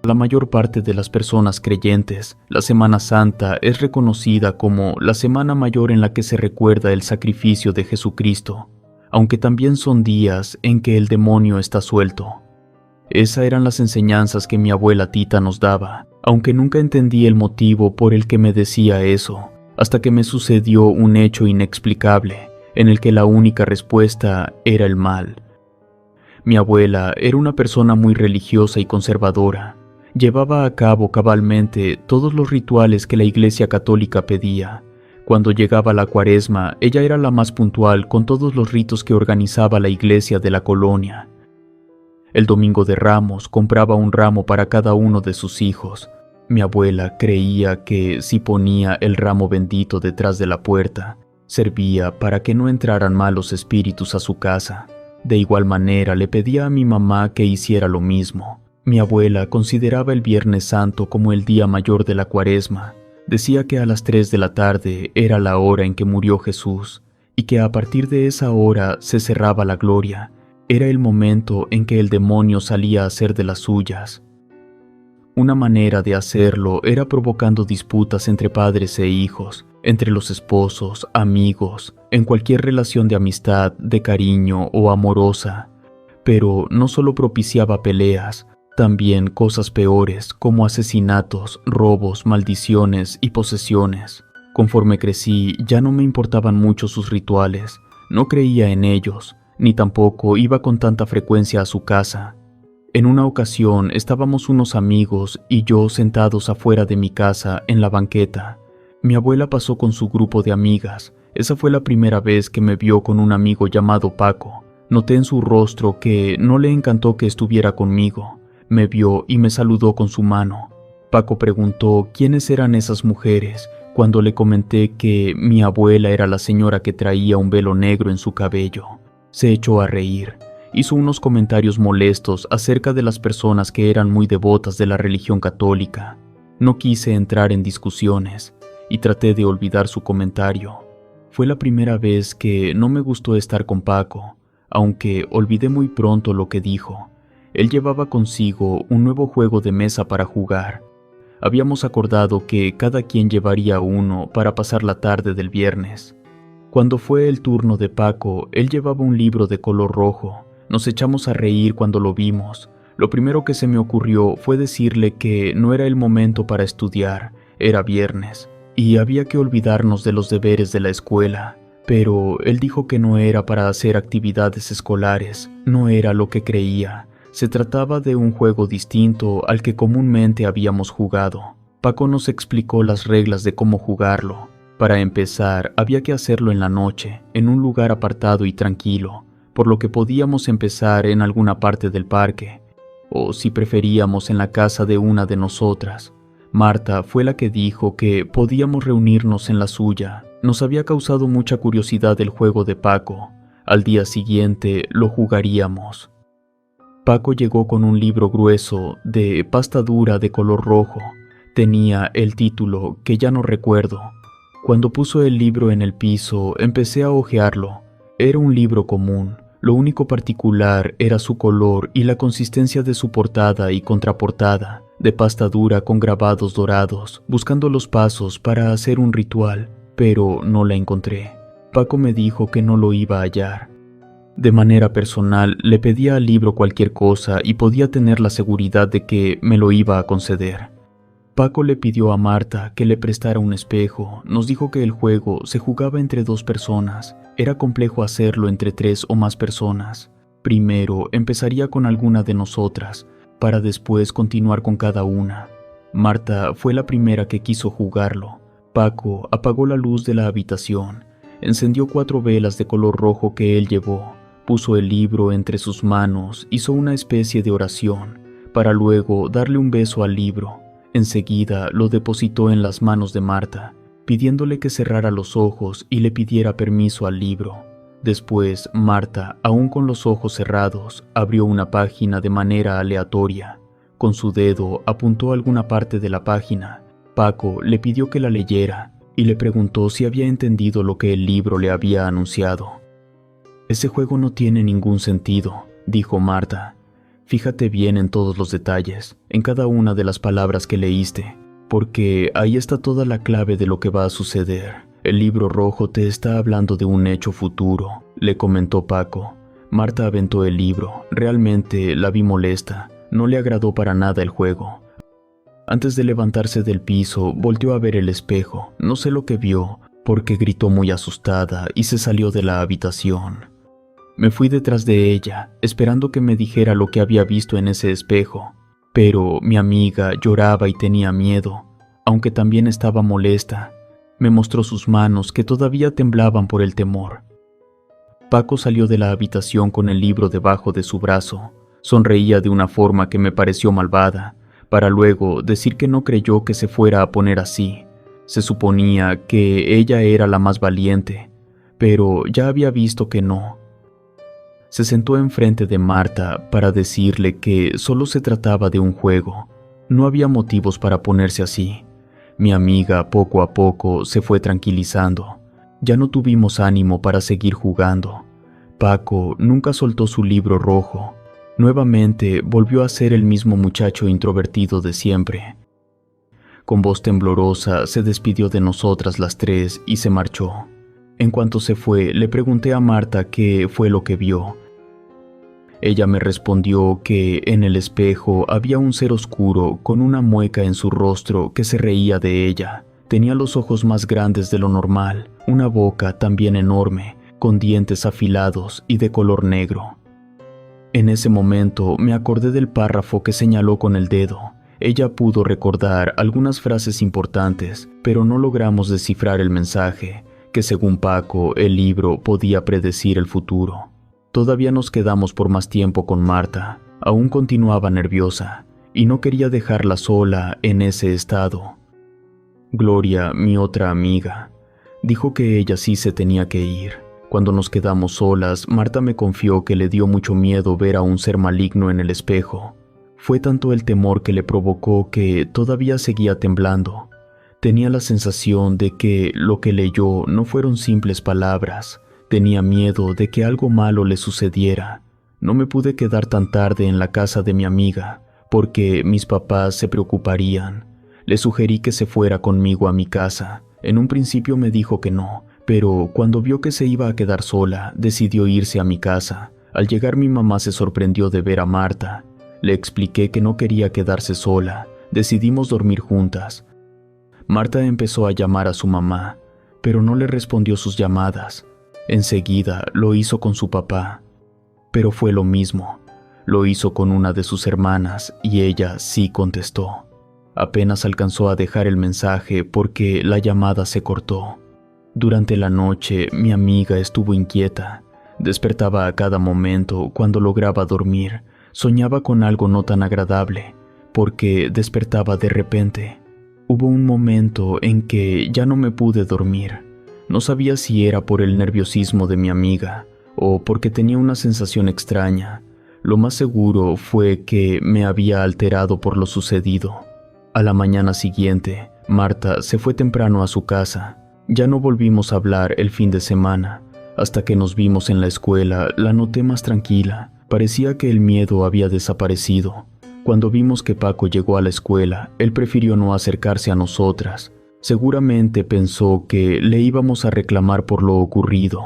la mayor parte de las personas creyentes, la Semana Santa es reconocida como la semana mayor en la que se recuerda el sacrificio de Jesucristo, aunque también son días en que el demonio está suelto. Esas eran las enseñanzas que mi abuela Tita nos daba, aunque nunca entendí el motivo por el que me decía eso, hasta que me sucedió un hecho inexplicable, en el que la única respuesta era el mal. Mi abuela era una persona muy religiosa y conservadora. Llevaba a cabo cabalmente todos los rituales que la Iglesia Católica pedía. Cuando llegaba la Cuaresma, ella era la más puntual con todos los ritos que organizaba la iglesia de la colonia. El Domingo de Ramos compraba un ramo para cada uno de sus hijos. Mi abuela creía que si ponía el ramo bendito detrás de la puerta, servía para que no entraran malos espíritus a su casa. De igual manera le pedía a mi mamá que hiciera lo mismo. Mi abuela consideraba el Viernes Santo como el día mayor de la Cuaresma. Decía que a las 3 de la tarde era la hora en que murió Jesús y que a partir de esa hora se cerraba la gloria. Era el momento en que el demonio salía a hacer de las suyas. Una manera de hacerlo era provocando disputas entre padres e hijos, entre los esposos, amigos, en cualquier relación de amistad, de cariño o amorosa. Pero no solo propiciaba peleas, también cosas peores como asesinatos, robos, maldiciones y posesiones. Conforme crecí, ya no me importaban mucho sus rituales, no creía en ellos, ni tampoco iba con tanta frecuencia a su casa. En una ocasión estábamos unos amigos y yo sentados afuera de mi casa en la banqueta. Mi abuela pasó con su grupo de amigas. Esa fue la primera vez que me vio con un amigo llamado Paco. Noté en su rostro que no le encantó que estuviera conmigo. Me vio y me saludó con su mano. Paco preguntó quiénes eran esas mujeres cuando le comenté que mi abuela era la señora que traía un velo negro en su cabello. Se echó a reír. Hizo unos comentarios molestos acerca de las personas que eran muy devotas de la religión católica. No quise entrar en discusiones y traté de olvidar su comentario. Fue la primera vez que no me gustó estar con Paco, aunque olvidé muy pronto lo que dijo. Él llevaba consigo un nuevo juego de mesa para jugar. Habíamos acordado que cada quien llevaría uno para pasar la tarde del viernes. Cuando fue el turno de Paco, él llevaba un libro de color rojo. Nos echamos a reír cuando lo vimos. Lo primero que se me ocurrió fue decirle que no era el momento para estudiar, era viernes, y había que olvidarnos de los deberes de la escuela. Pero él dijo que no era para hacer actividades escolares, no era lo que creía. Se trataba de un juego distinto al que comúnmente habíamos jugado. Paco nos explicó las reglas de cómo jugarlo. Para empezar, había que hacerlo en la noche, en un lugar apartado y tranquilo, por lo que podíamos empezar en alguna parte del parque, o si preferíamos en la casa de una de nosotras. Marta fue la que dijo que podíamos reunirnos en la suya. Nos había causado mucha curiosidad el juego de Paco. Al día siguiente lo jugaríamos. Paco llegó con un libro grueso, de pasta dura de color rojo. Tenía el título, que ya no recuerdo. Cuando puso el libro en el piso, empecé a hojearlo. Era un libro común. Lo único particular era su color y la consistencia de su portada y contraportada, de pasta dura con grabados dorados, buscando los pasos para hacer un ritual, pero no la encontré. Paco me dijo que no lo iba a hallar. De manera personal, le pedía al libro cualquier cosa y podía tener la seguridad de que me lo iba a conceder. Paco le pidió a Marta que le prestara un espejo. Nos dijo que el juego se jugaba entre 2 personas. Era complejo hacerlo entre 3 o más personas. Primero empezaría con alguna de nosotras, para después continuar con cada una. Marta fue la primera que quiso jugarlo. Paco apagó la luz de la habitación, encendió 4 velas de color rojo que él llevó, puso el libro entre sus manos, hizo una especie de oración, para luego darle un beso al libro. Enseguida lo depositó en las manos de Marta, pidiéndole que cerrara los ojos y le pidiera permiso al libro. Después, Marta, aún con los ojos cerrados, abrió una página de manera aleatoria. Con su dedo apuntó alguna parte de la página. Paco le pidió que la leyera y le preguntó si había entendido lo que el libro le había anunciado. «Ese juego no tiene ningún sentido», dijo Marta. Fíjate bien en todos los detalles, en cada una de las palabras que leíste, porque ahí está toda la clave de lo que va a suceder. El libro rojo te está hablando de un hecho futuro, le comentó Paco. Marta aventó el libro. Realmente la vi molesta. No le agradó para nada el juego. Antes de levantarse del piso, volteó a ver el espejo. No sé lo que vio, porque gritó muy asustada y se salió de la habitación. Me fui detrás de ella, esperando que me dijera lo que había visto en ese espejo. Pero mi amiga lloraba y tenía miedo, aunque también estaba molesta. Me mostró sus manos, que todavía temblaban por el temor. Paco salió de la habitación con el libro debajo de su brazo. Sonreía de una forma que me pareció malvada, para luego decir que no creyó que se fuera a poner así. Se suponía que ella era la más valiente, pero ya había visto que no. Se sentó enfrente de Marta para decirle que solo se trataba de un juego. No había motivos para ponerse así. Mi amiga poco a poco se fue tranquilizando. Ya no tuvimos ánimo para seguir jugando. Paco nunca soltó su libro rojo. Nuevamente volvió a ser el mismo muchacho introvertido de siempre. Con voz temblorosa se despidió de nosotras las tres y se marchó. En cuanto se fue, le pregunté a Marta qué fue lo que vio. Ella me respondió que en el espejo había un ser oscuro con una mueca en su rostro que se reía de ella. Tenía los ojos más grandes de lo normal, una boca también enorme, con dientes afilados y de color negro. En ese momento me acordé del párrafo que señaló con el dedo. Ella pudo recordar algunas frases importantes, pero no logramos descifrar el mensaje, que según Paco, el libro podía predecir el futuro. Todavía nos quedamos por más tiempo con Marta. Aún continuaba nerviosa, y no quería dejarla sola en ese estado. Gloria, mi otra amiga, dijo que ella sí se tenía que ir. Cuando nos quedamos solas, Marta me confió que le dio mucho miedo ver a un ser maligno en el espejo. Fue tanto el temor que le provocó que todavía seguía temblando. Tenía la sensación de que lo que leyó no fueron simples palabras. Tenía miedo de que algo malo le sucediera. No me pude quedar tan tarde en la casa de mi amiga, porque mis papás se preocuparían. Le sugerí que se fuera conmigo a mi casa. En un principio me dijo que no, pero cuando vio que se iba a quedar sola, decidió irse a mi casa. Al llegar mi mamá se sorprendió de ver a Marta. Le expliqué que no quería quedarse sola. Decidimos dormir juntas. Marta empezó a llamar a su mamá, pero no le respondió sus llamadas. Enseguida lo hizo con su papá, pero fue lo mismo. Lo hizo con una de sus hermanas y ella sí contestó. Apenas alcanzó a dejar el mensaje porque la llamada se cortó. Durante la noche mi amiga estuvo inquieta. Despertaba a cada momento cuando lograba dormir. Soñaba con algo no tan agradable, porque despertaba de repente. Hubo un momento en que ya no me pude dormir. No sabía si era por el nerviosismo de mi amiga o porque tenía una sensación extraña. Lo más seguro fue que me había alterado por lo sucedido. A la mañana siguiente, Marta se fue temprano a su casa. Ya no volvimos a hablar el fin de semana. Hasta que nos vimos en la escuela, la noté más tranquila. Parecía que el miedo había desaparecido. Cuando vimos que Paco llegó a la escuela, él prefirió no acercarse a nosotras. Seguramente pensó que le íbamos a reclamar por lo ocurrido.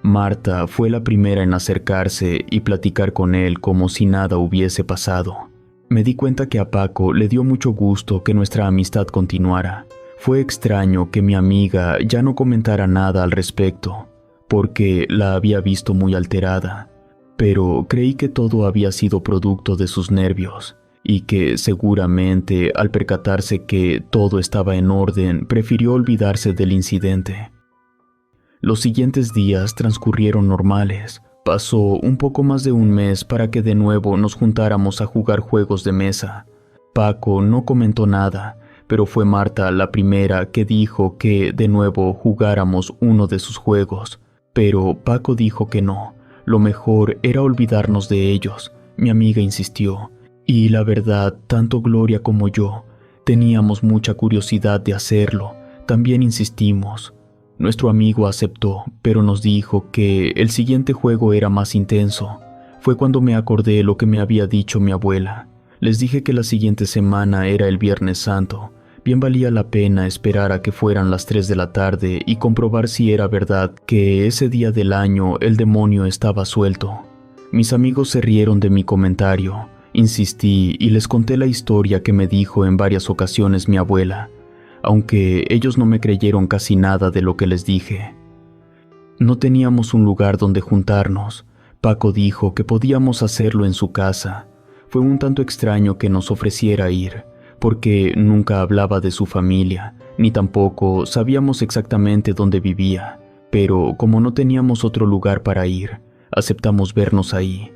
Marta fue la primera en acercarse y platicar con él como si nada hubiese pasado. Me di cuenta que a Paco le dio mucho gusto que nuestra amistad continuara. Fue extraño que mi amiga ya no comentara nada al respecto, porque la había visto muy alterada, pero creí que todo había sido producto de sus nervios y que seguramente al percatarse que todo estaba en orden, prefirió olvidarse del incidente. Los siguientes días transcurrieron normales. Pasó un poco más de un mes para que de nuevo nos juntáramos a jugar juegos de mesa. Paco no comentó nada, pero fue Marta la primera que dijo que de nuevo jugáramos uno de sus juegos. Pero Paco dijo que no, lo mejor era olvidarnos de ellos. Mi amiga insistió, y la verdad, tanto Gloria como yo teníamos mucha curiosidad de hacerlo. También insistimos. Nuestro amigo aceptó, pero nos dijo que el siguiente juego era más intenso. Fue cuando me acordé lo que me había dicho mi abuela. Les dije que la siguiente semana era el Viernes Santo. Bien valía la pena esperar a que fueran las 3 de la tarde y comprobar si era verdad que ese día del año el demonio estaba suelto. Mis amigos se rieron de mi comentario. Insistí y les conté la historia que me dijo en varias ocasiones mi abuela, aunque ellos no me creyeron casi nada de lo que les dije. No teníamos un lugar donde juntarnos. Paco dijo que podíamos hacerlo en su casa. Fue un tanto extraño que nos ofreciera ir, porque nunca hablaba de su familia, ni tampoco sabíamos exactamente dónde vivía, pero como no teníamos otro lugar para ir, aceptamos vernos ahí.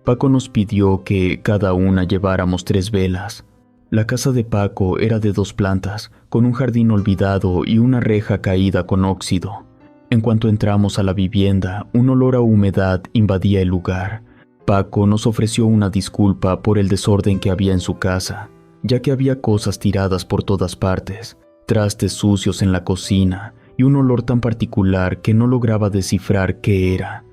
Paco nos pidió que cada una lleváramos 3 velas. La casa de Paco era de 2 plantas, con un jardín olvidado y una reja caída con óxido. En cuanto entramos a la vivienda, un olor a humedad invadía el lugar. Paco nos ofreció una disculpa por el desorden que había en su casa, ya que había cosas tiradas por todas partes, trastes sucios en la cocina y un olor tan particular que no lograba descifrar qué era.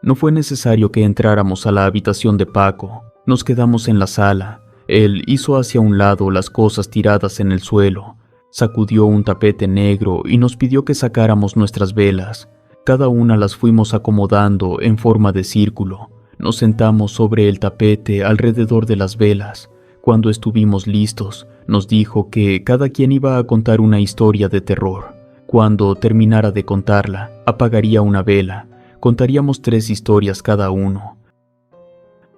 No fue necesario que entráramos a la habitación de Paco, nos quedamos en la sala. Él hizo hacia un lado las cosas tiradas en el suelo, sacudió un tapete negro y nos pidió que sacáramos nuestras velas. Cada una las fuimos acomodando en forma de círculo. Nos sentamos sobre el tapete alrededor de las velas. Cuando estuvimos listos, nos dijo que cada quien iba a contar una historia de terror. Cuando terminara de contarla, apagaría una vela. Contaríamos 3 historias cada uno.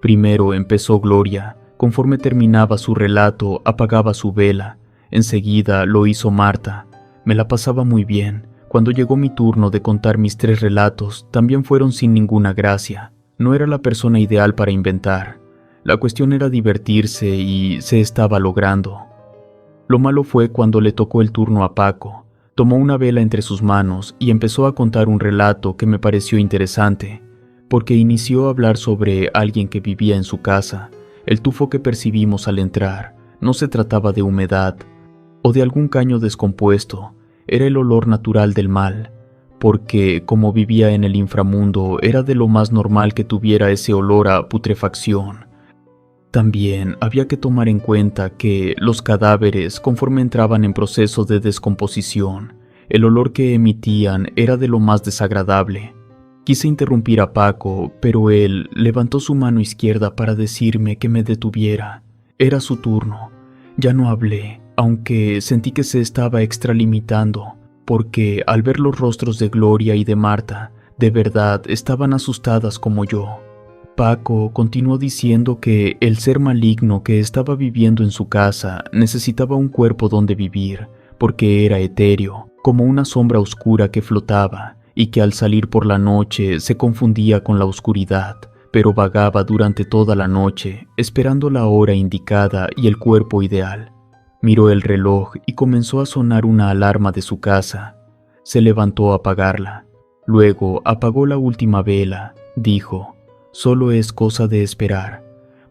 Primero empezó Gloria. Conforme terminaba su relato, apagaba su vela. Enseguida lo hizo Marta. Me la pasaba muy bien. Cuando llegó mi turno de contar mis 3 relatos, también fueron sin ninguna gracia. No era la persona ideal para inventar. La cuestión era divertirse y se estaba logrando. Lo malo fue cuando le tocó el turno a Paco. Tomó una vela entre sus manos y empezó a contar un relato que me pareció interesante, porque inició a hablar sobre alguien que vivía en su casa. El tufo que percibimos al entrar no se trataba de humedad o de algún caño descompuesto, era el olor natural del mal, porque como vivía en el inframundo era de lo más normal que tuviera ese olor a putrefacción. También había que tomar en cuenta que los cadáveres, conforme entraban en proceso de descomposición, el olor que emitían era de lo más desagradable. Quise interrumpir a Paco, pero él levantó su mano izquierda para decirme que me detuviera. Era su turno. Ya no hablé, aunque sentí que se estaba extralimitando, porque al ver los rostros de Gloria y de Marta, de verdad estaban asustadas como yo. Paco continuó diciendo que el ser maligno que estaba viviendo en su casa necesitaba un cuerpo donde vivir, porque era etéreo, como una sombra oscura que flotaba, y que al salir por la noche se confundía con la oscuridad, pero vagaba durante toda la noche, esperando la hora indicada y el cuerpo ideal. Miró el reloj y comenzó a sonar una alarma de su casa. Se levantó a apagarla. Luego apagó la última vela. Dijo: «Solo es cosa de esperar,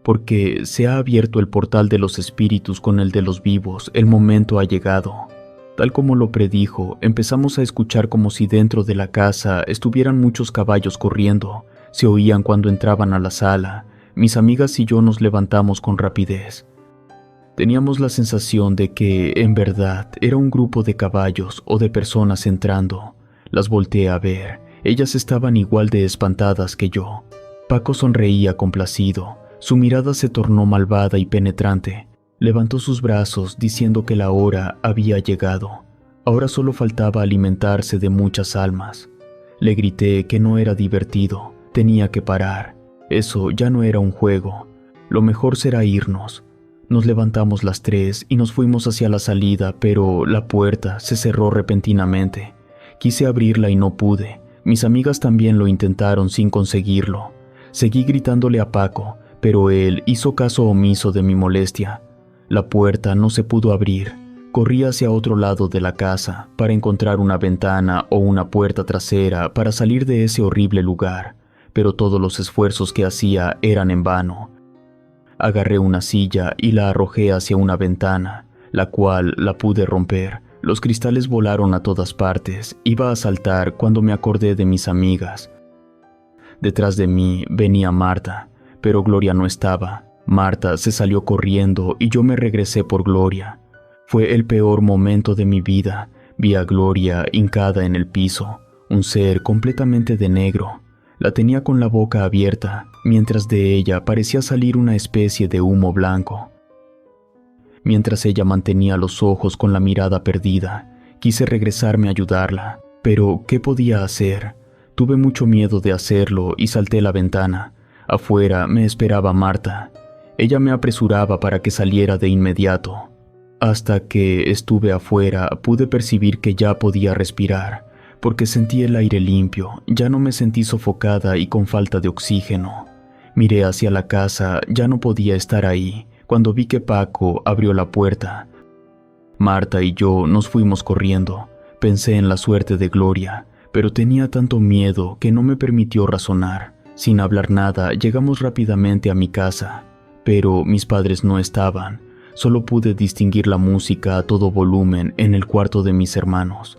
porque se ha abierto el portal de los espíritus con el de los vivos, el momento ha llegado». Tal como lo predijo, empezamos a escuchar como si dentro de la casa estuvieran muchos caballos corriendo. Se oían cuando entraban a la sala. Mis amigas y yo nos levantamos con rapidez. Teníamos la sensación de que, en verdad, era un grupo de caballos o de personas entrando. Las volteé a ver. Ellas estaban igual de espantadas que yo. Paco sonreía complacido. Su mirada se tornó malvada y penetrante. Levantó sus brazos diciendo que la hora había llegado. Ahora solo faltaba alimentarse de muchas almas. Le grité que no era divertido. Tenía que parar. Eso ya no era un juego. Lo mejor será irnos. Nos levantamos las 3 y nos fuimos hacia la salida, pero la puerta se cerró repentinamente. Quise abrirla y no pude. Mis amigas también lo intentaron sin conseguirlo. Seguí gritándole a Paco, pero él hizo caso omiso de mi molestia. La puerta no se pudo abrir. Corrí hacia otro lado de la casa para encontrar una ventana o una puerta trasera para salir de ese horrible lugar, pero todos los esfuerzos que hacía eran en vano. Agarré una silla y la arrojé hacia una ventana, la cual la pude romper. Los cristales volaron a todas partes. Iba a saltar cuando me acordé de mis amigas. Detrás de mí venía Marta, pero Gloria no estaba. Marta se salió corriendo y yo me regresé por Gloria. Fue el peor momento de mi vida. Vi a Gloria hincada en el piso, un ser completamente de negro. La tenía con la boca abierta, mientras de ella parecía salir una especie de humo blanco. Mientras ella mantenía los ojos con la mirada perdida, quise regresarme a ayudarla, pero ¿qué podía hacer? Tuve mucho miedo de hacerlo y salté la ventana. Afuera me esperaba Marta. Ella me apresuraba para que saliera de inmediato. Hasta que estuve afuera pude percibir que ya podía respirar, porque sentí el aire limpio, ya no me sentí sofocada y con falta de oxígeno. Miré hacia la casa, ya no podía estar ahí, cuando vi que Paco abrió la puerta. Marta y yo nos fuimos corriendo. Pensé en la suerte de Gloria, pero tenía tanto miedo que no me permitió razonar. Sin hablar nada, llegamos rápidamente a mi casa, pero mis padres no estaban. Solo pude distinguir la música a todo volumen en el cuarto de mis hermanos.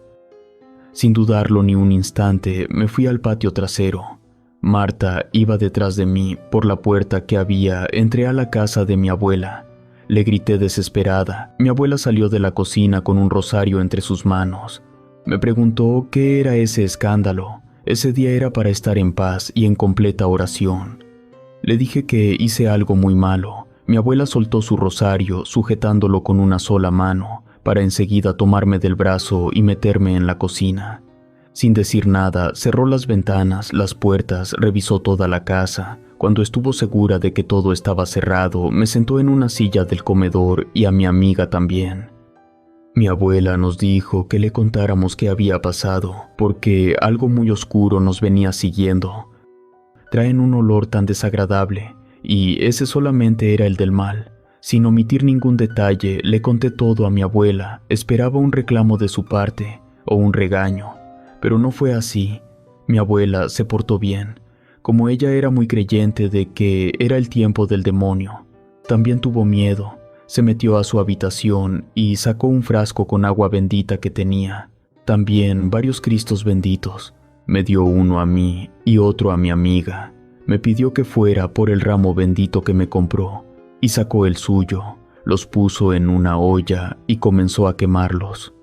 Sin dudarlo ni un instante, me fui al patio trasero. Marta iba detrás de mí por la puerta que había. Entré a la casa de mi abuela. Le grité desesperada. Mi abuela salió de la cocina con un rosario entre sus manos. Me preguntó qué era ese escándalo. Ese día era para estar en paz y en completa oración. Le dije que hice algo muy malo. Mi abuela soltó su rosario, sujetándolo con una sola mano, para enseguida tomarme del brazo y meterme en la cocina. Sin decir nada, cerró las ventanas, las puertas, revisó toda la casa. Cuando estuvo segura de que todo estaba cerrado, me sentó en una silla del comedor y a mi amiga también. Mi abuela nos dijo que le contáramos qué había pasado, porque algo muy oscuro nos venía siguiendo. Traen un olor tan desagradable, y ese solamente era el del mal. Sin omitir ningún detalle, le conté todo a mi abuela. Esperaba un reclamo de su parte, o un regaño, pero no fue así. Mi abuela se portó bien. Como ella era muy creyente de que era el tiempo del demonio, también tuvo miedo. Se metió a su habitación y sacó un frasco con agua bendita que tenía. También varios cristos benditos. Me dio uno a mí y otro a mi amiga. Me pidió que fuera por el ramo bendito que me compró y sacó el suyo. Los puso en una olla y comenzó a quemarlos.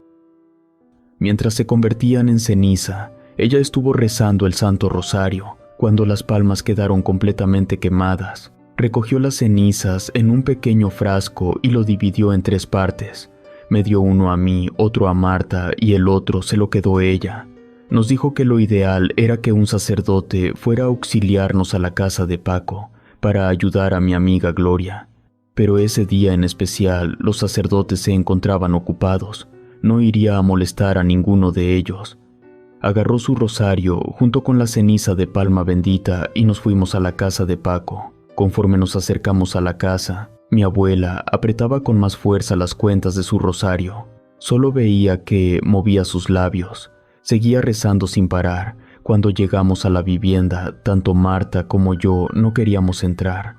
Mientras se convertían en ceniza, ella estuvo rezando el Santo Rosario. Cuando las palmas quedaron completamente quemadas, recogió las cenizas en un pequeño frasco y lo dividió en 3 partes. Me dio uno a mí, otro a Marta y el otro se lo quedó ella. Nos dijo que lo ideal era que un sacerdote fuera a auxiliarnos a la casa de Paco para ayudar a mi amiga Gloria. Pero ese día en especial los sacerdotes se encontraban ocupados. No iría a molestar a ninguno de ellos. Agarró su rosario junto con la ceniza de palma bendita y nos fuimos a la casa de Paco. Conforme nos acercamos a la casa, mi abuela apretaba con más fuerza las cuentas de su rosario. Solo veía que movía sus labios. Seguía rezando sin parar. Cuando llegamos a la vivienda, tanto Marta como yo no queríamos entrar.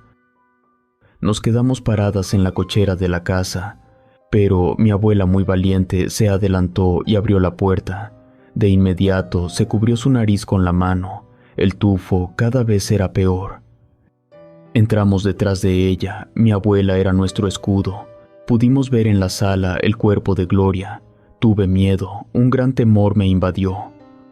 Nos quedamos paradas en la cochera de la casa, pero mi abuela muy valiente se adelantó y abrió la puerta. De inmediato se cubrió su nariz con la mano. El tufo cada vez era peor. Entramos detrás de ella. Mi abuela era nuestro escudo. Pudimos ver en la sala el cuerpo de Gloria. Tuve miedo, un gran temor me invadió.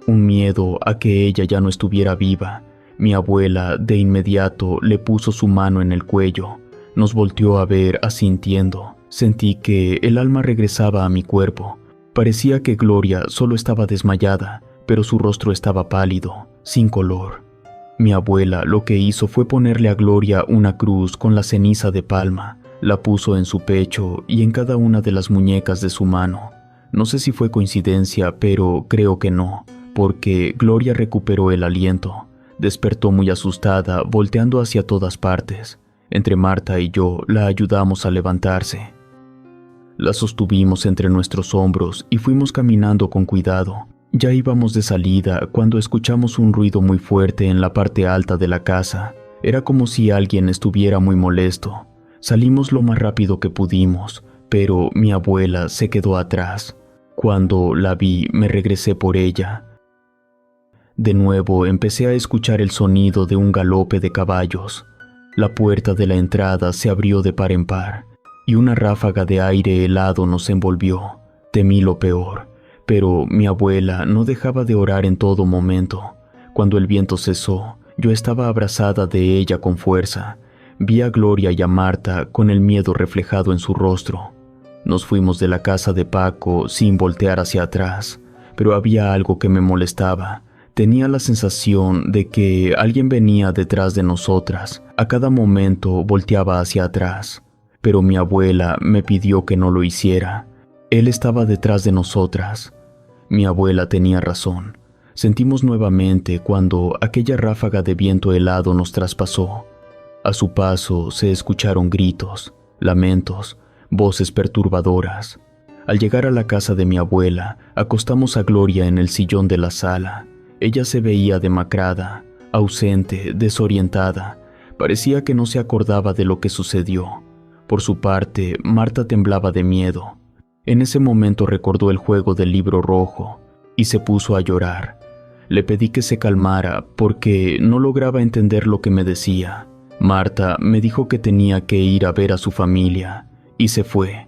Un miedo a que ella ya no estuviera viva. Mi abuela de inmediato le puso su mano en el cuello. Nos volteó a ver asintiendo. Sentí que el alma regresaba a mi cuerpo. Parecía que Gloria solo estaba desmayada, pero su rostro estaba pálido, sin color. Mi abuela lo que hizo fue ponerle a Gloria una cruz con la ceniza de palma. La puso en su pecho y en cada una de las muñecas de su mano. No sé si fue coincidencia, pero creo que no, porque Gloria recuperó el aliento. Despertó muy asustada, volteando hacia todas partes. Entre Marta y yo la ayudamos a levantarse. La sostuvimos entre nuestros hombros y fuimos caminando con cuidado. Ya íbamos de salida cuando escuchamos un ruido muy fuerte en la parte alta de la casa. Era como si alguien estuviera muy molesto. Salimos lo más rápido que pudimos, pero mi abuela se quedó atrás. Cuando la vi, me regresé por ella. De nuevo empecé a escuchar el sonido de un galope de caballos. La puerta de la entrada se abrió de par en par, y una ráfaga de aire helado nos envolvió. Temí lo peor, pero mi abuela no dejaba de orar en todo momento. Cuando el viento cesó, yo estaba abrazada de ella con fuerza. Vi a Gloria y a Marta con el miedo reflejado en su rostro. Nos fuimos de la casa de Paco sin voltear hacia atrás, pero había algo que me molestaba. Tenía la sensación de que alguien venía detrás de nosotras. A cada momento volteaba hacia atrás, pero mi abuela me pidió que no lo hiciera. Él estaba detrás de nosotras. Mi abuela tenía razón. Sentimos nuevamente cuando aquella ráfaga de viento helado nos traspasó. A su paso se escucharon gritos, lamentos, voces perturbadoras. Al llegar a la casa de mi abuela, acostamos a Gloria en el sillón de la sala. Ella se veía demacrada, ausente, desorientada. Parecía que no se acordaba de lo que sucedió. Por su parte, Marta temblaba de miedo. En ese momento recordó el juego del libro rojo y se puso a llorar. Le pedí que se calmara porque no lograba entender lo que me decía. Marta me dijo que tenía que ir a ver a su familia y se fue.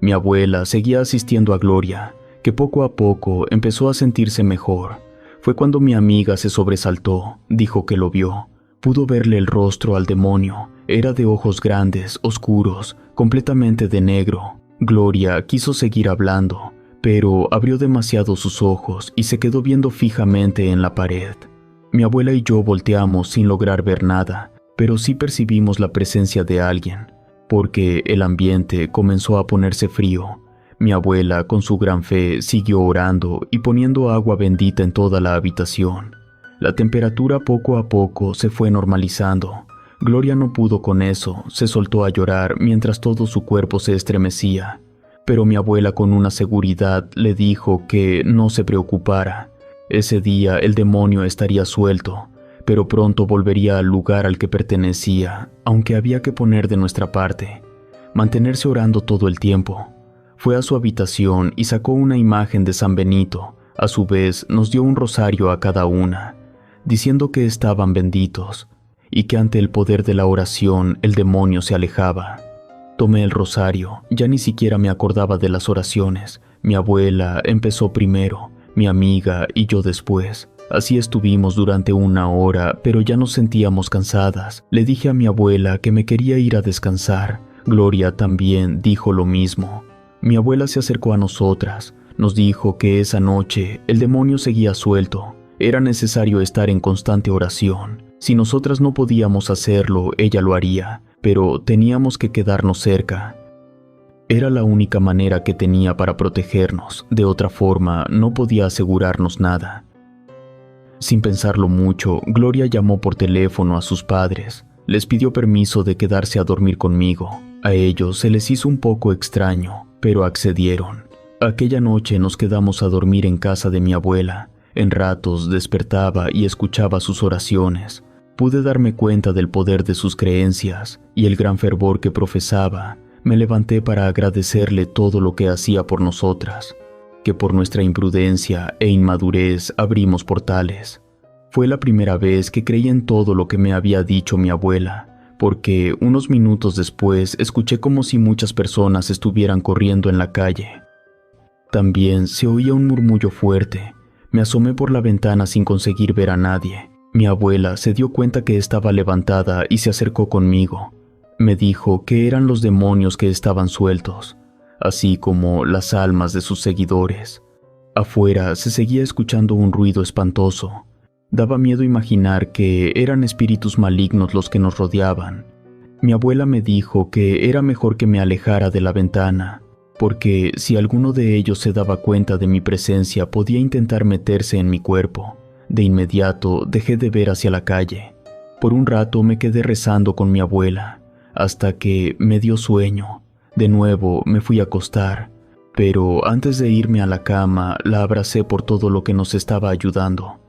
Mi abuela seguía asistiendo a Gloria, que poco a poco empezó a sentirse mejor. Fue cuando mi amiga se sobresaltó, dijo que lo vio. Pudo verle el rostro al demonio. Era de ojos grandes, oscuros, completamente de negro. Gloria quiso seguir hablando, pero abrió demasiado sus ojos y se quedó viendo fijamente en la pared. Mi abuela y yo volteamos sin lograr ver nada, pero sí percibimos la presencia de alguien, porque el ambiente comenzó a ponerse frío. Mi abuela, con su gran fe, siguió orando y poniendo agua bendita en toda la habitación. La temperatura poco a poco se fue normalizando. Gloria no pudo con eso, se soltó a llorar mientras todo su cuerpo se estremecía. Pero mi abuela con una seguridad le dijo que no se preocupara. Ese día el demonio estaría suelto, pero pronto volvería al lugar al que pertenecía, aunque había que poner de nuestra parte. Mantenerse orando todo el tiempo. Fue a su habitación y sacó una imagen de San Benito. A su vez, nos dio un rosario a cada una, diciendo que estaban benditos y que ante el poder de la oración el demonio se alejaba. Tomé el rosario, ya ni siquiera me acordaba de las oraciones. Mi abuela empezó primero, mi amiga y yo después. Así estuvimos durante 1 hora, pero ya nos sentíamos cansadas. Le dije a mi abuela que me quería ir a descansar. Gloria también dijo lo mismo. Mi abuela se acercó a nosotras, nos dijo que esa noche el demonio seguía suelto. Era necesario estar en constante oración. Si nosotras no podíamos hacerlo, ella lo haría, pero teníamos que quedarnos cerca. Era la única manera que tenía para protegernos, de otra forma no podía asegurarnos nada. Sin pensarlo mucho, Gloria llamó por teléfono a sus padres. Les pidió permiso de quedarse a dormir conmigo. A ellos se les hizo un poco extraño, pero accedieron. Aquella noche nos quedamos a dormir en casa de mi abuela. En ratos despertaba y escuchaba sus oraciones. Pude darme cuenta del poder de sus creencias y el gran fervor que profesaba. Me levanté para agradecerle todo lo que hacía por nosotras, que por nuestra imprudencia e inmadurez abrimos portales. Fue la primera vez que creí en todo lo que me había dicho mi abuela, porque unos minutos después escuché como si muchas personas estuvieran corriendo en la calle. También se oía un murmullo fuerte. Me asomé por la ventana sin conseguir ver a nadie. Mi abuela se dio cuenta que estaba levantada y se acercó conmigo. Me dijo que eran los demonios que estaban sueltos, así como las almas de sus seguidores. Afuera se seguía escuchando un ruido espantoso. Daba miedo imaginar que eran espíritus malignos los que nos rodeaban. Mi abuela me dijo que era mejor que me alejara de la ventana, porque si alguno de ellos se daba cuenta de mi presencia podía intentar meterse en mi cuerpo. De inmediato dejé de ver hacia la calle. Por un rato me quedé rezando con mi abuela, hasta que me dio sueño. De nuevo me fui a acostar, pero antes de irme a la cama la abracé por todo lo que nos estaba ayudando.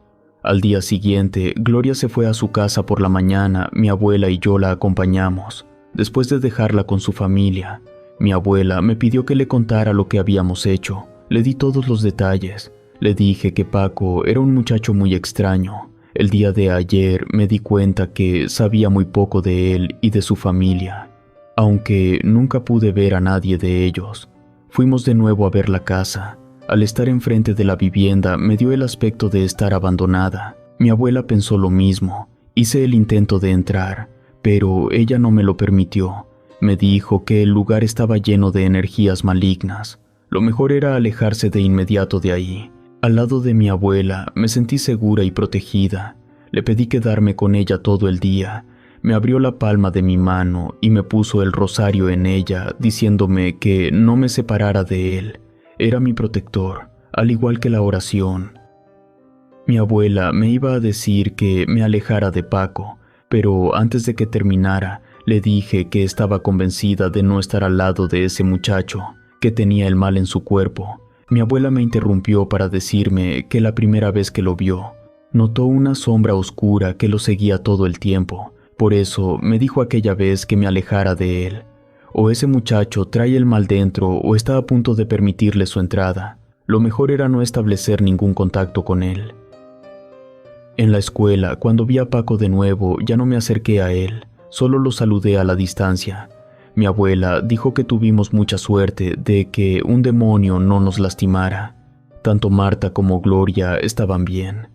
Al día siguiente, Gloria se fue a su casa por la mañana. Mi abuela y yo la acompañamos. Después de dejarla con su familia, mi abuela me pidió que le contara lo que habíamos hecho. Le di todos los detalles. Le dije que Paco era un muchacho muy extraño. El día de ayer me di cuenta que sabía muy poco de él y de su familia, aunque nunca pude ver a nadie de ellos. Fuimos de nuevo a ver la casa. Al estar enfrente de la vivienda me dio el aspecto de estar abandonada. Mi abuela pensó lo mismo. Hice el intento de entrar, pero ella no me lo permitió. Me dijo que el lugar estaba lleno de energías malignas. Lo mejor era alejarse de inmediato de ahí. Al lado de mi abuela me sentí segura y protegida. Le pedí quedarme con ella todo el día. Me abrió la palma de mi mano y me puso el rosario en ella, diciéndome que no me separara de él. Era mi protector, al igual que la oración. Mi abuela me iba a decir que me alejara de Paco, pero antes de que terminara, le dije que estaba convencida de no estar al lado de ese muchacho, que tenía el mal en su cuerpo. Mi abuela me interrumpió para decirme que la primera vez que lo vio, notó una sombra oscura que lo seguía todo el tiempo. Por eso me dijo aquella vez que me alejara de él. O ese muchacho trae el mal dentro o está a punto de permitirle su entrada. Lo mejor era no establecer ningún contacto con él. En la escuela, cuando vi a Paco de nuevo, ya no me acerqué a él, solo lo saludé a la distancia. Mi abuela dijo que tuvimos mucha suerte de que un demonio no nos lastimara. Tanto Marta como Gloria estaban bien.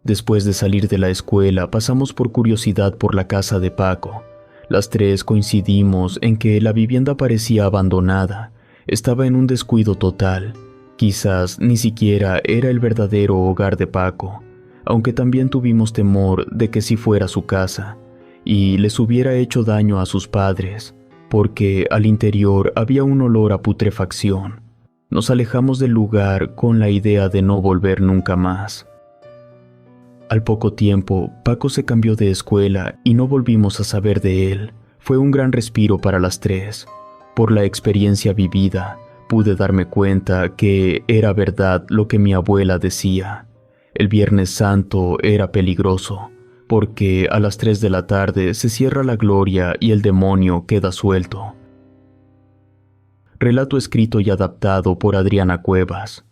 Después de salir de la escuela, pasamos por curiosidad por la casa de Paco. Las tres coincidimos en que la vivienda parecía abandonada. Estaba en un descuido total. Quizás ni siquiera era el verdadero hogar de Paco, aunque también tuvimos temor de que sí fuera su casa y les hubiera hecho daño a sus padres, porque al interior había un olor a putrefacción. Nos alejamos del lugar con la idea de no volver nunca más. Al poco tiempo, Paco se cambió de escuela y no volvimos a saber de él. Fue un gran respiro para las tres. Por la experiencia vivida, pude darme cuenta que era verdad lo que mi abuela decía. El Viernes Santo era peligroso, porque a las 3 de la tarde se cierra la gloria y el demonio queda suelto. Relato escrito y adaptado por Adriana Cuevas.